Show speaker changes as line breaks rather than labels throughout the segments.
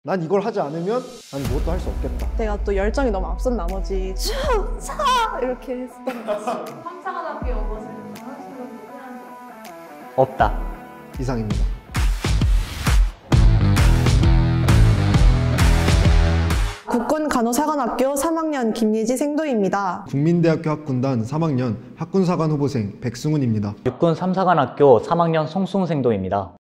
난 이걸 하지 않으면 난 무엇도 할 수 없겠다.
내가 또 열정이 너무 앞선 나머지 쭉! 차! 이렇게 했었던 것 같아요.
3차관학교 것을 하시는 분은
없다.
이상입니다.
국군간호사관학교 3학년 김예지 생도입니다.
국민대학교 학군단 3학년 학군사관 후보생 백승훈입니다.
육군 3사관학교 3학년 송승생도입니다.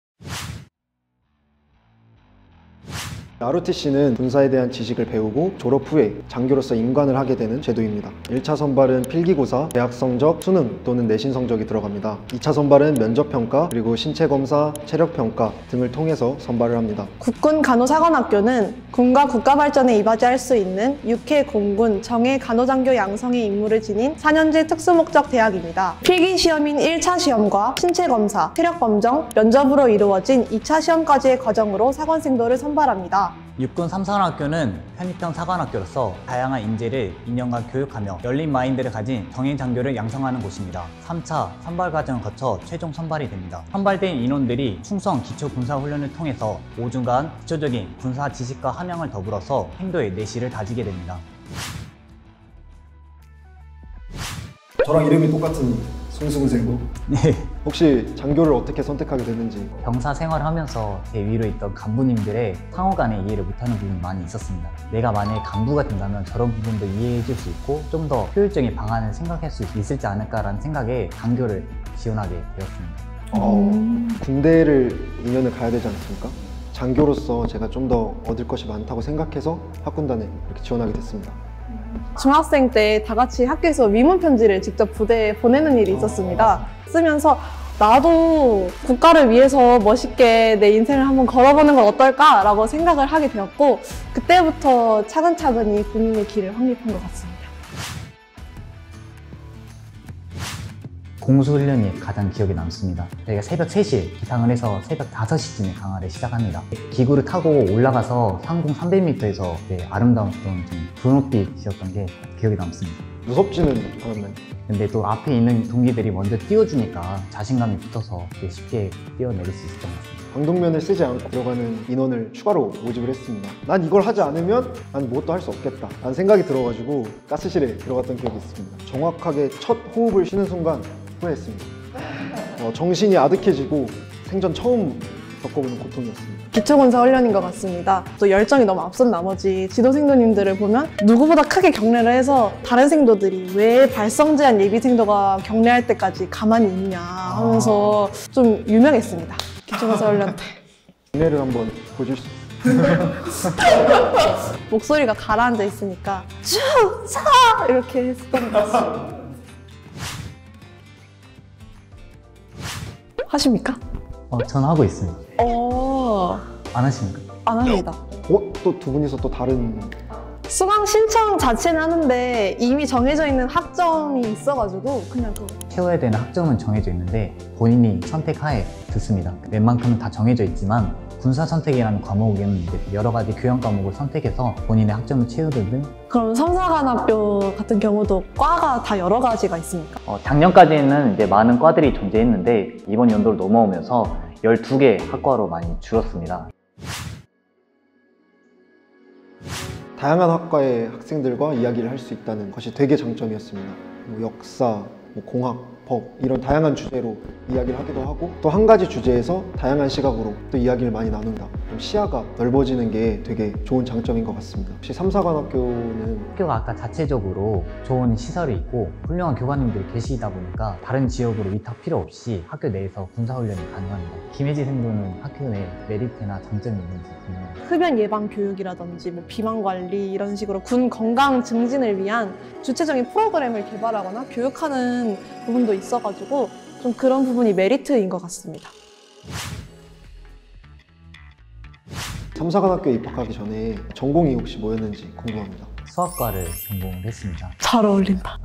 ROTC는 군사에 대한 지식을 배우고 졸업 후에 장교로서 임관을 하게 되는 제도입니다. 1차 선발은 필기고사, 대학 성적, 수능 또는 내신 성적이 들어갑니다. 2차 선발은 면접평가, 그리고 신체검사, 체력평가 등을 통해서 선발을 합니다.
국군간호사관학교는 군과 국가 발전에 이바지할 수 있는 육해, 공군, 정예, 간호장교 양성의 임무를 지닌 4년제 특수목적 대학입니다. 필기시험인 1차 시험과 신체검사, 체력검정, 면접으로 이루어진 2차 시험까지의 과정으로 사관생도를 선발합니다.
육군 3사관학교는 편입형 사관학교로서 다양한 인재를 2년간 교육하며 열린 마인드를 가진 정예 장교를 양성하는 곳입니다. 3차 선발 과정을 거쳐 최종 선발이 됩니다. 선발된 인원들이 충성 기초 군사 훈련을 통해서 5주간 기초적인 군사 지식과 함양을 더불어서 행도의 내실을 다지게 됩니다.
저랑 이름이 똑같은 송승생도.
네.
혹시 장교를 어떻게 선택하게 됐는지.
병사 생활을 하면서 제 위로 있던 간부님들의 상호 간의 이해를 못하는 부분이 많이 있었습니다. 내가 만약에 간부가 된다면 저런 부분도 이해해 줄 수 있고 좀 더 효율적인 방안을 생각할 수 있을지 않을까라는 생각에 장교를 지원하게 되었습니다.
군대를 2년을 가야 되지 않습니까? 장교로서 제가 좀 더 얻을 것이 많다고 생각해서 학군단에 이렇게 지원하게 됐습니다.
중학생 때 다 같이 학교에서 위문 편지를 직접 부대에 보내는 일이 있었습니다. 쓰면서 나도 국가를 위해서 멋있게 내 인생을 한번 걸어보는 건 어떨까라고 생각을 하게 되었고, 그때부터 차근차근히 군인의 길을 확립한 것 같습니다.
공수훈련이 가장 기억에 남습니다. 저희가 새벽 3시에 기상을 해서 새벽 5시쯤에 강화를 시작합니다. 기구를 타고 올라가서 상공 300m에서 아름다운 좀 분홍빛이었던 게 기억에 남습니다.
무섭지는 않았나요?
근데 또 앞에 있는 동기들이 먼저 띄워주니까 자신감이 붙어서 쉽게 뛰어내릴 수 있었던 것 같습니다.
방독면을 쓰지 않고 들어가는 인원을 추가로 모집을 했습니다. 난 이걸 하지 않으면 난 무엇도 할 수 없겠다 라는 생각이 들어가지고 가스실에 들어갔던 기억이 있습니다. 정확하게 첫 호흡을 쉬는 순간 후회했습니다. 정신이 아득해지고 생전 처음 겪어보는 고통이었습니다.
기초군사 훈련인 것 같습니다. 또 열정이 너무 앞선 나머지 지도생도님들을 보면 누구보다 크게 격려를 해서 다른 생도들이 왜 발성제한 예비생도가 격려할 때까지 가만히 있냐 하면서 좀 유명했습니다. 기초군사 훈련 때.
격려를 한번 보여줄 수 있어요.
목소리가 가라앉아 있으니까 쭉! 차! 이렇게 했었던 것 같습니다. 하십니까?
저는 하고 있습니다. 안 하십니까?
안 합니다.
또 두 분이서 또 다른.
수강 신청 자체는 하는데 이미 정해져 있는 학점이 있어가지고 그냥 그거.
채워야 되는 학점은 정해져 있는데 본인이 선택하에 듣습니다. 웬만큼은 다 정해져 있지만 군사 선택이라는 과목에는 이제 여러 가지 교양 과목을 선택해서 본인의 학점을 채우든.
그럼 3사관학교 같은 경우도 과가 다 여러 가지가 있습니까?
작년까지는 이제 많은 과들이 존재했는데 이번 연도를 넘어오면서 12개 학과로 많이 줄었습니다.
다양한 학과의 학생들과 이야기를 할 수 있다는 것이 되게 장점이었습니다. 역사, 공학, 법 이런 다양한 주제로 이야기를 하기도 하고, 또 한 가지 주제에서 다양한 시각으로 또 이야기를 많이 나눈다. 좀 시야가 넓어지는 게 되게 좋은 장점인 것 같습니다. 혹시 3사관학교는
학교가 아까 자체적으로 좋은 시설이 있고 훌륭한 교관님들이 계시다 보니까 다른 지역으로 위탁 필요 없이 학교 내에서 군사훈련이 가능합니다. 김혜지 생도는 학교 내 메리트나 장점이 있는지 궁금합니다.
흡연 예방 교육이라든지 비만 관리 이런 식으로 군 건강 증진을 위한 주체적인 프로그램을 개발하거나 교육하는 부분도 있어가지고 좀 그런 부분이 메리트인 것 같습니다.
3사관학교에 입학하기 전에 전공이 혹시 뭐였는지 궁금합니다.
수학과를 전공을 했습니다.
잘 어울린다.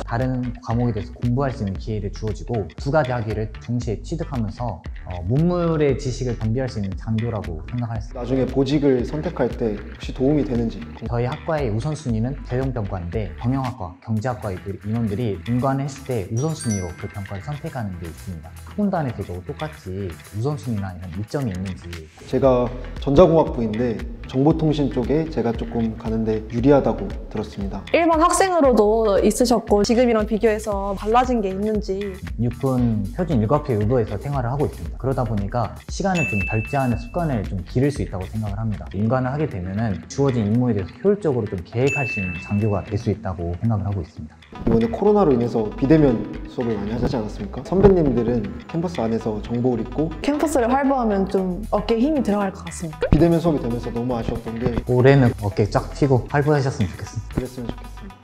다른 과목에 대해서 공부할 수 있는 기회를 주어지고 두 가지 학위를 동시에 취득하면서 문물의 지식을 겸비할 수 있는 장교라고 생각했습니다.
나중에 보직을 선택할 때 혹시 도움이 되는지.
저희 학과의 우선순위는 재정평가인데 경영학과, 경제학과 인원들이 인관을 했을 때 우선순위로 그 평가를 선택하는 게 있습니다. 학원단에서도 똑같이 우선순위나 이런 이점이 있는지.
제가 전자공학부인데 정보통신 쪽에 제가 조금 가는데 유리하다고 들었습니다.
일반 학생으로도 있으셨고 지금이랑 비교해서 달라진 게 있는지.
육군 표준 일과표 의무에서 생활을 하고 있습니다. 그러다 보니까 시간을 좀 절제하는 습관을 좀 기를 수 있다고 생각을 합니다. 인관을 하게 되면은 주어진 임무에 대해서 효율적으로 좀 계획할 수 있는 장교가 될 수 있다고 생각을 하고 있습니다.
이번에 코로나로 인해서 비대면 수업을 많이 하지 않았습니까? 선배님들은 캠퍼스 안에서 정보를 읽고
캠퍼스를 활보하면 좀 어깨에 힘이 들어갈 것 같습니다.
비대면 수업이 되면서 너무 아쉬웠던 게
올해는 어깨 쫙 펴고 활보하셨으면 좋겠습니다.
그랬으면 좋겠습니다.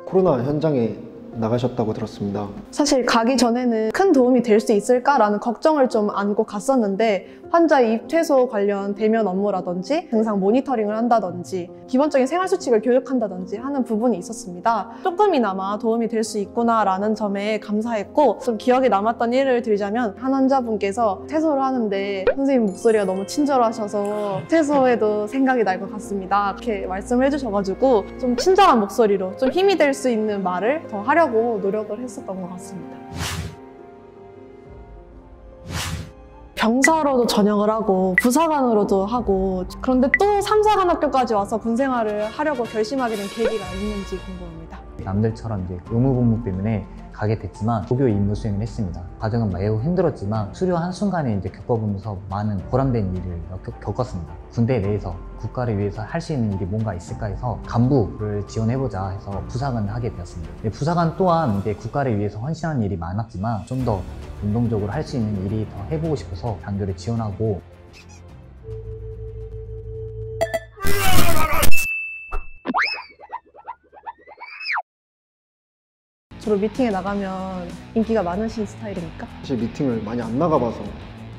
코로나 현장에 나가셨다고 들었습니다.
사실 가기 전에는 큰 도움이 될 수 있을까라는 걱정을 좀 안고 갔었는데 환자의 입퇴소 관련 대면 업무라든지 증상 모니터링을 한다든지 기본적인 생활수칙을 교육한다든지 하는 부분이 있었습니다. 조금이나마 도움이 될 수 있구나라는 점에 감사했고 좀 기억에 남았던 예를 들자면 한 환자분께서 퇴소를 하는데 선생님 목소리가 너무 친절하셔서 퇴소에도 생각이 날 것 같습니다. 이렇게 말씀을 해주셔가지고 좀 친절한 목소리로 좀 힘이 될 수 있는 말을 더 하려고 노력을 했었던 것 같습니다. 병사로도 전역을 하고 부사관으로도 하고 그런데 또 3, 4관학교까지 와서 군생활을 하려고 결심하게 된 계기가 있는지 궁금합니다.
남들처럼 이제 의무복무 때문에 가게 됐지만 조교 임무 수행을 했습니다. 과정은 매우 힘들었지만 수료 한순간에 이제 겪어보면서 많은 보람된 일을 겪었습니다. 군대 내에서 국가를 위해서 할 수 있는 일이 뭔가 있을까 해서 간부를 지원해보자 해서 부사관을 하게 되었습니다. 부사관 또한 이제 국가를 위해서 헌신하는 일이 많았지만 좀 더 운동적으로 할 수 있는 일이 더 해보고 싶어서 장교를 지원하고
주로 미팅에 나가면 인기가 많으신 스타일입니까?
사실 미팅을 많이 안 나가봐서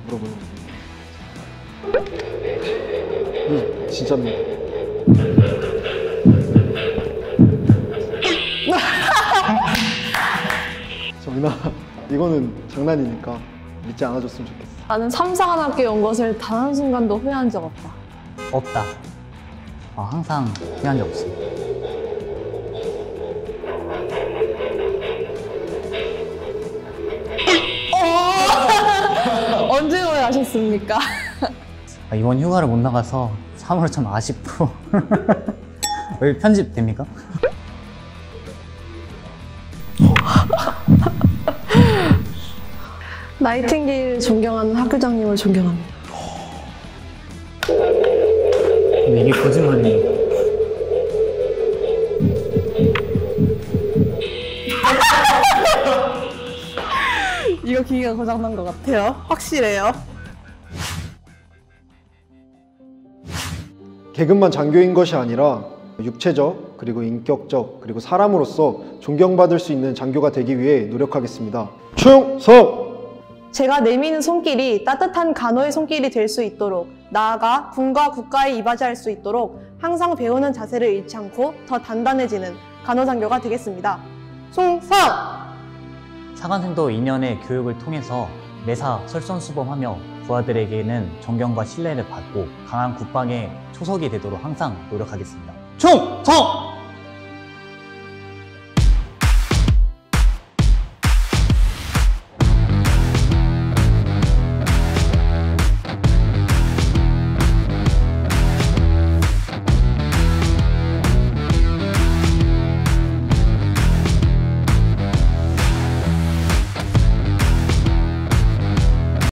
물어보는 겁니다. 진짜입니다. 정인아, 이거는 장난이니까 믿지 않아줬으면 좋겠어.
나는 3, 4관학교에 온 것을 단 한순간도 후회한 적 없다.
없다. 항상 후회한 적 없습니다.
언제 후회하셨습니까?
이번 휴가를 못 나가서 참으로 참 아쉽고 여기 편집 됩니까?
나이팅게일을 존경하는 학교장님을 존경합니다.
근데 이게 거짓말이에요.
이거 기계가 고장난 것 같아요. 확실해요.
계급만 장교인 것이 아니라 육체적, 그리고 인격적, 그리고 사람으로서 존경받을 수 있는 장교가 되기 위해 노력하겠습니다. 충성!
제가 내미는 손길이 따뜻한 간호의 손길이 될 수 있도록 나아가 군과 국가에 이바지할 수 있도록 항상 배우는 자세를 잃지 않고 더 단단해지는 간호장교가 되겠습니다. 충성!
사관생도 2년의 교육을 통해서 매사 솔선수범하며 부하들에게는 존경과 신뢰를 받고 강한 국방의 초석이 되도록 항상 노력하겠습니다. 충성!